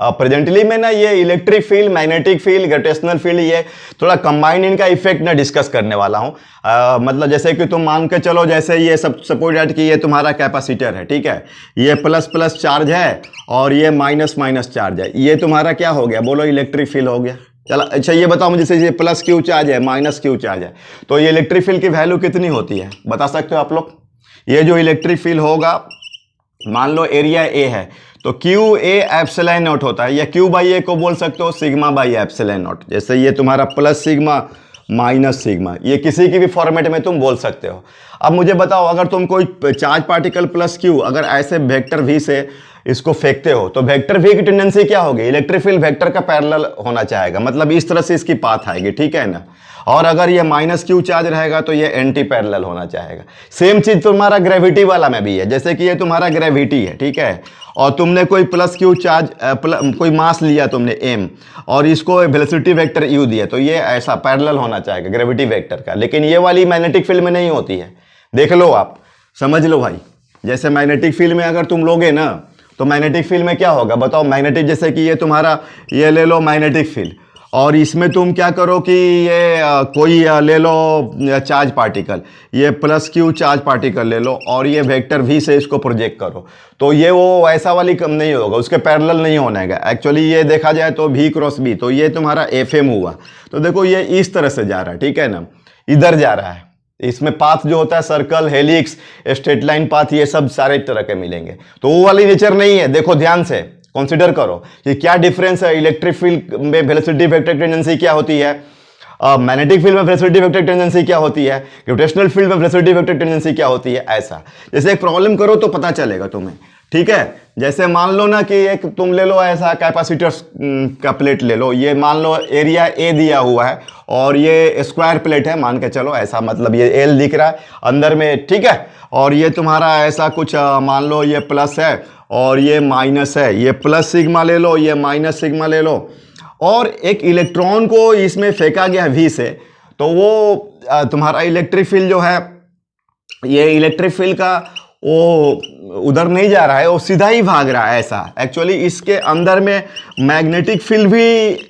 Presently में ना ये electric field, magnetic field, gravitational field, ये थोड़ा कंबाइंड इनका इफेक्ट ना डिस्कस करने वाला हूँ। मतलब जैसे कि तुम मान के चलो, जैसे ये सब सपोज दैट कि ये तुम्हारा कैपेसिटर है, ठीक है, ये प्लस प्लस चार्ज है और ये माइनस माइनस चार्ज है, ये तुम्हारा क्या हो गया, बोलो इलेक्ट्रिक फील्ड हो गया। चलो अच्छा ये बताओ मुझे, जैसे ये प्लस क्यू चार्ज है, माइनस क्यू चार्ज है, तो ये इलेक्ट्रिक फील्ड की वैल्यू कितनी होती है, बता सकते हो आप लोग? ये जो इलेक्ट्रिक फील्ड होगा, मान लो एरिया ए है, तो क्यू ए एप्सिलॉन नॉट होता है, या क्यू बाई ए को बोल सकते हो सिग्मा बाई एप्सिलॉन नॉट। जैसे ये तुम्हारा प्लस सिग्मा माइनस सिग्मा, ये किसी की भी फॉर्मेट में तुम बोल सकते हो। अब मुझे बताओ, अगर तुम कोई चार्ज पार्टिकल प्लस क्यू अगर ऐसे वेक्टर वी से इसको फेंकते हो, तो वेक्टर वी की टेंडेंसी क्या होगी, इलेक्ट्रिक फील्ड वेक्टर का पैरेलल होना चाहेगा, मतलब इस तरह से इसकी पाथ आएगी, ठीक है ना। और अगर ये माइनस क्यू चार्ज रहेगा तो ये एंटी पैरेलल होना चाहेगा। सेम चीज तुम्हारा ग्रेविटी वाला में भी है, जैसे कि ये तुम्हारा ग्रेविटी है, ठीक है, और तुमने कोई प्लस क्यू चार्ज कोई मास लिया तुमने एम, और इसको वेलोसिटी वेक्टर यू दिया, तो ये ऐसा पैरेलल होना चाहेगा ग्रेविटी वेक्टर का। लेकिन ये वाली मैग्नेटिक फील्ड में नहीं होती है, देख लो आप, समझ लो भाई। जैसे मैग्नेटिक फील्ड में अगर तुम लोगे ना, तो मैग्नेटिक फील्ड में क्या होगा बताओ, मैग्नेटिक जैसे कि ये तुम्हारा ये ले लो मैग्नेटिक फील्ड, और इसमें तुम क्या करो कि ये कोई ले लो चार्ज पार्टिकल, ये प्लस क्यू चार्ज पार्टिकल ले लो, और ये वेक्टर वी से इसको प्रोजेक्ट करो, तो ये वो ऐसा वाली कम नहीं होगा, उसके पैरेलल नहीं होना है। एक्चुअली ये देखा जाए तो वी क्रॉस बी, तो ये तुम्हारा एफ एम हुआ, तो देखो ये इस तरह से जा रहा है, ठीक है ना, इधर जा रहा है। इसमें पाथ जो होता है circle, helix, straight line path, ये सब सारे तरह के मिलेंगे, तो वो वाली नेचर नहीं है। देखो ध्यान से कंसीडर करो कि क्या डिफरेंस है, इलेक्ट्रिक फील्ड में वेलोसिटी वेक्टर टेंडेंसी क्या होती है, मैग्नेटिक फील्ड में वेलोसिटी वेक्टर टेंडेंसी क्या होती है, ग्रेविटेशनल फील्ड में वेलोसिटी वेक्टर टेंडेंसी क्या होती है। ऐसा जैसे एक प्रॉब्लम करो तो पता चलेगा तुम्हें, ठीक है। जैसे मान लो ना कि एक तुम ले लो ऐसा कैपेसिटर का प्लेट ले लो, ये मान लो एरिया ए दिया हुआ है और ये स्क्वायर प्लेट है, मान के चलो ऐसा, मतलब ये एल दिख रहा है अंदर में, ठीक है, और ये तुम्हारा ऐसा कुछ मान लो ये प्लस है और ये माइनस है, ये प्लस सिग्मा ले लो, ये माइनस सिग्मा ले लो, और एक इलेक्ट्रॉन को इसमें फेंका गया वी से, तो वो तुम्हारा इलेक्ट्रिक फील्ड जो है, ये इलेक्ट्रिक फील्ड का वो उधर नहीं जा रहा है, वो सीधा ही भाग रहा है ऐसा। एक्चुअली इसके अंदर में मैग्नेटिक फील्ड भी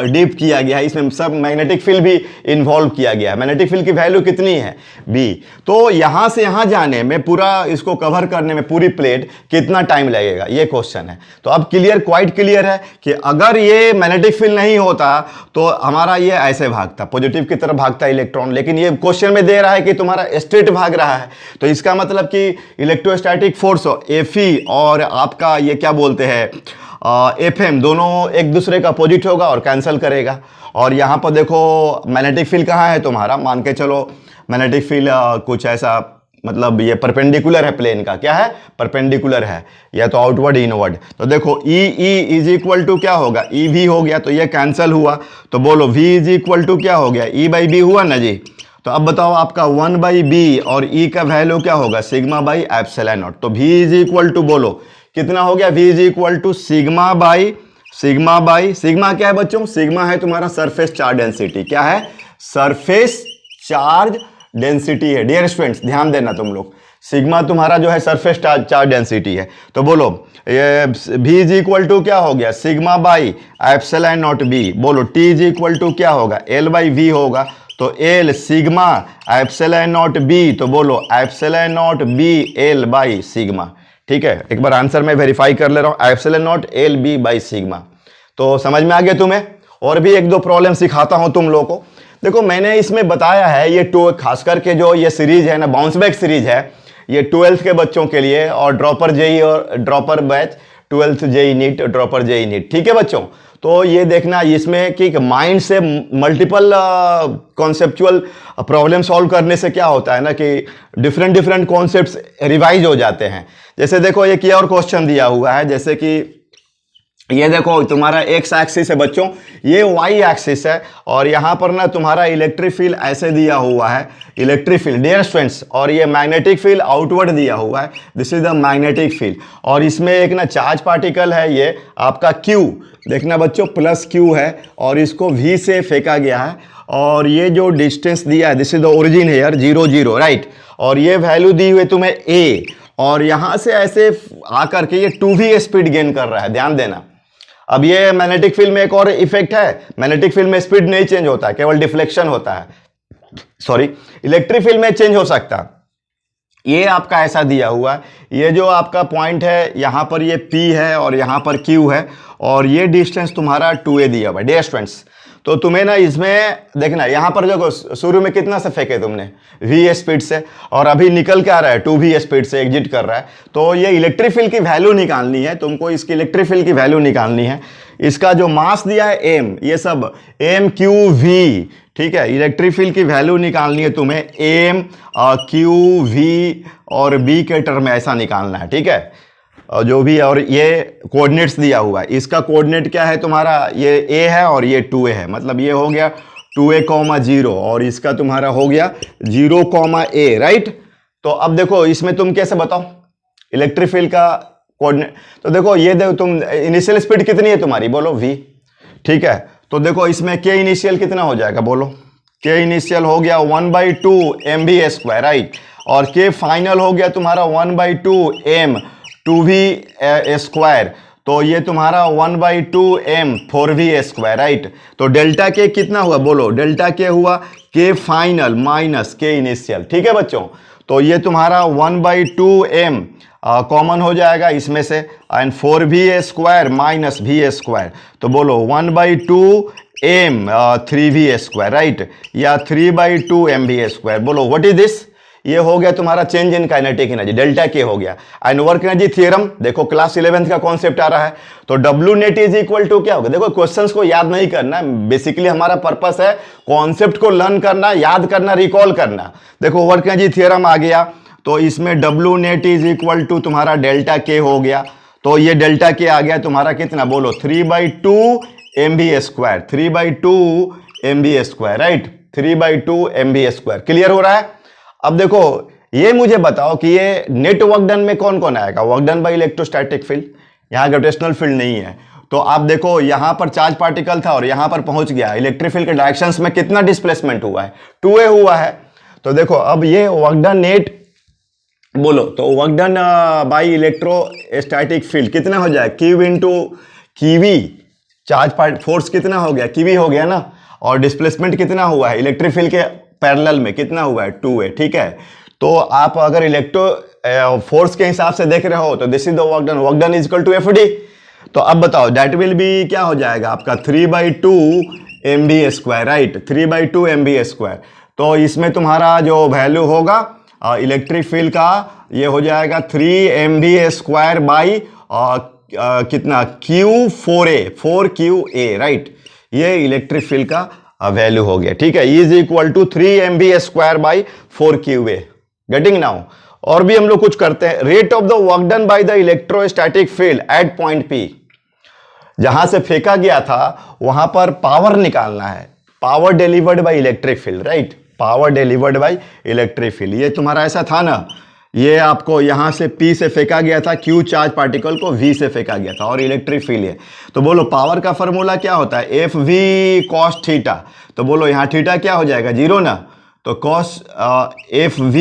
डीप किया गया है, इसमें सब मैग्नेटिक फील्ड भी इन्वॉल्व किया गया है। मैग्नेटिक फील्ड की वैल्यू कितनी है, बी, तो यहाँ से यहाँ जाने में, पूरा इसको कवर करने में पूरी प्लेट कितना टाइम लगेगा, ये क्वेश्चन है। तो अब क्लियर, क्वाइट क्लियर है कि अगर ये मैग्नेटिक फील्ड नहीं होता तो हमारा ये ऐसे भागता, पॉजिटिव की तरफ भागता इलेक्ट्रॉन, लेकिन ये क्वेश्चन में दे रहा है कि तुम्हारा स्ट्रेट भाग रहा है, तो इसका मतलब कि इलेक्ट्रोस्टैटिक फोर्स एफई और आपका ये क्या बोलते हैं एफ एम, दोनों एक दूसरे का अपोजिट होगा और कैंसिल करेगा। और यहाँ पर देखो मैग्नेटिक फील्ड कहाँ है तुम्हारा, मान के चलो मैग्नेटिक फील्ड कुछ ऐसा, मतलब ये परपेंडिकुलर है प्लेन का, क्या है, परपेंडिकुलर है, या तो आउटवर्ड इनवर्ड। तो देखो ई इज इक्वल टू क्या होगा, ई भी हो गया, तो ये कैंसिल हुआ, तो बोलो वी इज इक्वल टू क्या हो गया, ई बाई बी हुआ ना जी। तो अब बताओ आपका 1 बाई बी और ई का वैल्यू क्या होगा, सिग्मा बाई एप्सिलॉन नॉट। तो वी इज इक्वल टू बोलो कितना हो गया, v is equal to sigma by sigma क्या है बच्चों, सिग्मा है तुम्हारा सरफेस चार्ज डेंसिटी, क्या है, सरफेस चार्ज डेंसिटी है। डियर स्टूडेंट्स ध्यान देना तुम लोग, सिग्मा तुम्हारा जो है सरफेस चार्ज डेंसिटी है। तो बोलो ये v इज इक्वल टू क्या हो गया, sigma by epsilon not be. बोलो t इज इक्वल टू क्या होगा, l बाई वी होगा, तो l sigma epsilon not b, तो बोलो epsilon not b l by sigma, ठीक है। एक बार आंसर मैं वेरीफाई कर ले रहा हूँ, epsilon naught L B by sigma. तो समझ में आ गया तुम्हें, और भी एक दो प्रॉब्लम सिखाता हूँ तुम लोगों को। देखो मैंने इसमें बताया है, ये खास करके जो ये सीरीज है ना, बाउंस बैक सीरीज है, ये 12th के बच्चों के लिए, और ड्रॉपर जेई और dropper batch, 12th JEE NEET, dropper JEE NEET, ठीक है बच्चों। तो ये देखना इसमें कि माइंड से मल्टीपल कॉन्सेप्चुअल प्रॉब्लम सॉल्व करने से क्या होता है ना कि डिफरेंट कॉन्सेप्ट्स रिवाइज हो जाते हैं। जैसे देखो एक ये और क्वेश्चन दिया हुआ है, जैसे कि ये देखो तुम्हारा एक्स एक्सिस है बच्चों, ये वाई एक्सिस है, और यहाँ पर ना तुम्हारा इलेक्ट्रिक फील्ड ऐसे दिया हुआ है, इलेक्ट्रिक फील्ड डियर स्टूडेंट्स, और ये मैग्नेटिक फील्ड आउटवर्ड दिया हुआ है, this is the magnetic field. और इसमें एक ना चार्ज पार्टिकल है, ये आपका Q, देखना बच्चों प्लस Q है, और इसको V से फेंका गया है, और ये जो डिस्टेंस दिया है दिस इज द ओरिजिन है यार, 0 0 राइट, और ये वैल्यू दी हुई तुम्हें A, और यहाँ से ऐसे आकर के ये 2v स्पीड गेन कर रहा है, ध्यान देना। अब ये मैग्नेटिक फील्ड में एक और इफेक्ट है, मैग्नेटिक फील्ड में स्पीड नहीं चेंज होता है, केवल डिफ्लेक्शन होता है, सॉरी, इलेक्ट्रिक फील्ड में चेंज हो सकता है। ये आपका ऐसा दिया हुआ है, ये जो आपका पॉइंट है यहाँ पर ये P है और यहाँ पर Q है और ये डिस्टेंस तुम्हारा 2a दिया हुआ है। डियर स्टूडेंट्स, तो तुम्हें ना इसमें देखना, यहाँ पर देखो शुरू में कितना से फेंके तुमने, v स्पीड से, और अभी निकल के आ रहा है 2v स्पीड से एग्जिट कर रहा है। तो ये इलेक्ट्रिक फील्ड की वैल्यू निकालनी है तुमको, इसकी इलेक्ट्रिक फील्ड की वैल्यू निकालनी है। इसका जो मास दिया है m, ये सब m q v, ठीक है, इलेक्ट्रिक फील्ड की वैल्यू निकालनी है तुम्हें m q v और b के टर्म में ऐसा निकालना है, ठीक है, और जो भी, और ये कोऑर्डिनेट्स दिया हुआ है, इसका कोऑर्डिनेट क्या है तुम्हारा, ये a है और ये 2a है, मतलब ये हो गया 2a, 0 और इसका तुम्हारा हो गया 0, a, राइट। तो अब देखो इसमें तुम कैसे बताओ इलेक्ट्रिक फील्ड का कोऑर्डिनेट, तो देखो ये देखो तुम इनिशियल स्पीड कितनी है तुम्हारी, बोलो v, ठीक है, तो देखो इसमें k इनिशियल कितना हो जाएगा, बोलो, k इनिशियल हो गया 1/2 mv², राइट, और k फाइनल हो गया तुम्हारा 1/2 m 2v², तो ये तुम्हारा 1/2 m 4v², राइट। तो डेल्टा के कितना हुआ, बोलो, डेल्टा के हुआ k final minus k initial, ठीक है बच्चों। तो ये तुम्हारा 1/2 m कॉमन हो जाएगा इसमें से, एंड 4v² माइनस v², तो बोलो 1/2 m 3v², राइट, या 3/2 mv², बोलो व्हाट इज दिस, ये हो गया तुम्हारा change in kinetic energy, delta K हो गया। एंड वर्क एनर्जी थ्योरम देखो क्लास 11th का कॉन्सेप्ट आ रहा है, तो W net is equal to क्या होगा, देखो क्वेश्चंस को याद नहीं करना, बेसिकली हमारा पर्पस है कॉन्सेप्ट को लर्न करना, याद करना, रिकॉल करना। देखो वर्क एनर्जी थ्योरम आ गया, तो इसमें W net is equal to तुम्हारा डेल्टा के हो गया, तो ये डेल्टा के आ गया तुम्हारा कितना, बोलो 3/2 mv², 3/2 mv², right, 3/2 mv², clear हो रहा है। अब देखो ये मुझे बताओ कि ये नेट वर्क डन में कौन कौन आएगा, work done by electrostatic field, यहाँ ग्रेविटेशनल फील्ड नहीं है, तो आप देखो यहाँ पर चार्ज पार्टिकल था और यहाँ पर पहुंच गया, इलेक्ट्रिक फील्ड के डायरेक्शंस में कितना डिस्प्लेसमेंट हुआ है, 2a हुआ है। तो देखो अब ये वर्क डन नेट, बोलो, तो work done by electrostatic field कितना हो जाए, Q into Qv, charge force कितना हो गया, Qv हो गया ना, और डिस्प्लेसमेंट कितना हुआ है इलेक्ट्रिक फील्ड के पैरेलल में, कितना हुआ है 2a, ठीक है। तो आप अगर इलेक्ट्रो फोर्स के हिसाब से देख रहे हो तो this is the work done is equal to FD। तो अब बताओ दैट विल बी क्या हो जाएगा आपका 3/2 mv², राइट, 3/2 mv²। तो इसमें तुम्हारा जो वैल्यू होगा इलेक्ट्रिक फील्ड का, ये हो जाएगा 3 mv² बाई कितना Q4a, राइट, ये इलेक्ट्रिक फील्ड का वैल्यू हो गया, ठीक है, is equal to 3 mv² by 4qa, getting now. और भी हम लोग कुछ करते हैं, rate of the work done by the electrostatic field at point P, जहां से फेंका गया था वहां पर पावर निकालना है, power delivered by electric field, right, power delivered by electric field. ये तुम्हारा ऐसा था ना, ये आपको यहां से P से फेंका गया था, Q चार्ज पार्टिकल को V से फेंका गया था, और इलेक्ट्रिक फील्ड है। तो बोलो पावर का फॉर्मूला क्या होता है, FV cos थीटा, तो बोलो यहाँ थीटा क्या हो जाएगा, 0 ना, तो cos FV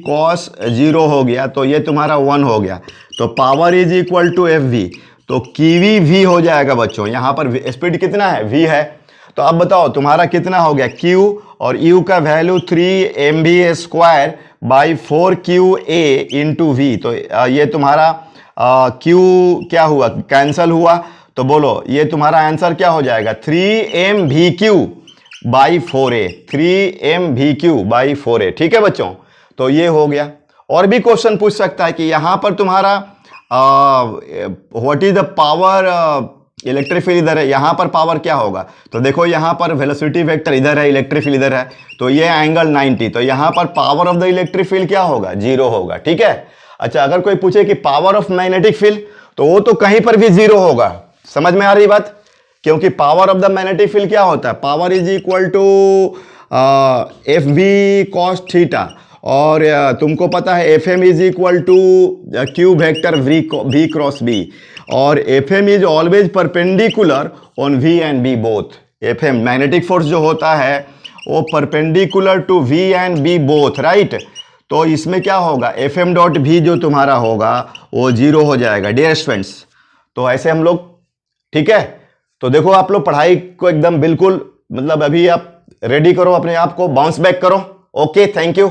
cos 0 हो गया, तो ये तुम्हारा 1 हो गया, तो power is equal to FV, तो QV V हो जाएगा बच्चों, यहाँ पर स्पीड कितना है, V है। तो अब बताओ तुम्हारा कितना हो गया Q, और U का value 3 mv² by 4qa into V, तो ये तुम्हारा Q क्या हुआ, कैंसल हुआ, तो बोलो ये तुम्हारा आंसर क्या हो जाएगा 3mvq by 4a, 3mvq by 4a, ठीक है बच्चों। तो ये हो गया। और भी क्वेश्चन पूछ सकता है कि यहाँ पर तुम्हारा what is the power, electric field इधर है, यहाँ पर पावर क्या होगा, तो देखो यहाँ पर वेलोसिटी वेक्टर इधर है, इलेक्ट्रिक फील्ड इधर है, तो ये एंगल 90, तो यहाँ पर power of the electric field क्या होगा, 0 होगा, ठीक है। अच्छा अगर कोई पूछे कि पावर ऑफ मैग्नेटिक फील्ड, तो वो तो कहीं पर भी 0 होगा, समझ में आ रही बात, क्योंकि power of the magnetic field क्या होता है, power is equal to FV cos theta, और तुमको पता है FM is equal to Q vector V cross B, और FM is always perpendicular on V and B both. FM magnetic force जो होता है वो perpendicular to V and B both, right. तो इसमें क्या होगा, FM डॉट V जो तुम्हारा होगा वो 0 हो जाएगा डियर स्टूडेंट्स। तो ऐसे हम लोग ठीक है। तो देखो आप लोग पढ़ाई को एकदम बिल्कुल मतलब अभी आप रेडी करो, अपने आप को बाउंस बैक करो। Okay, thank you.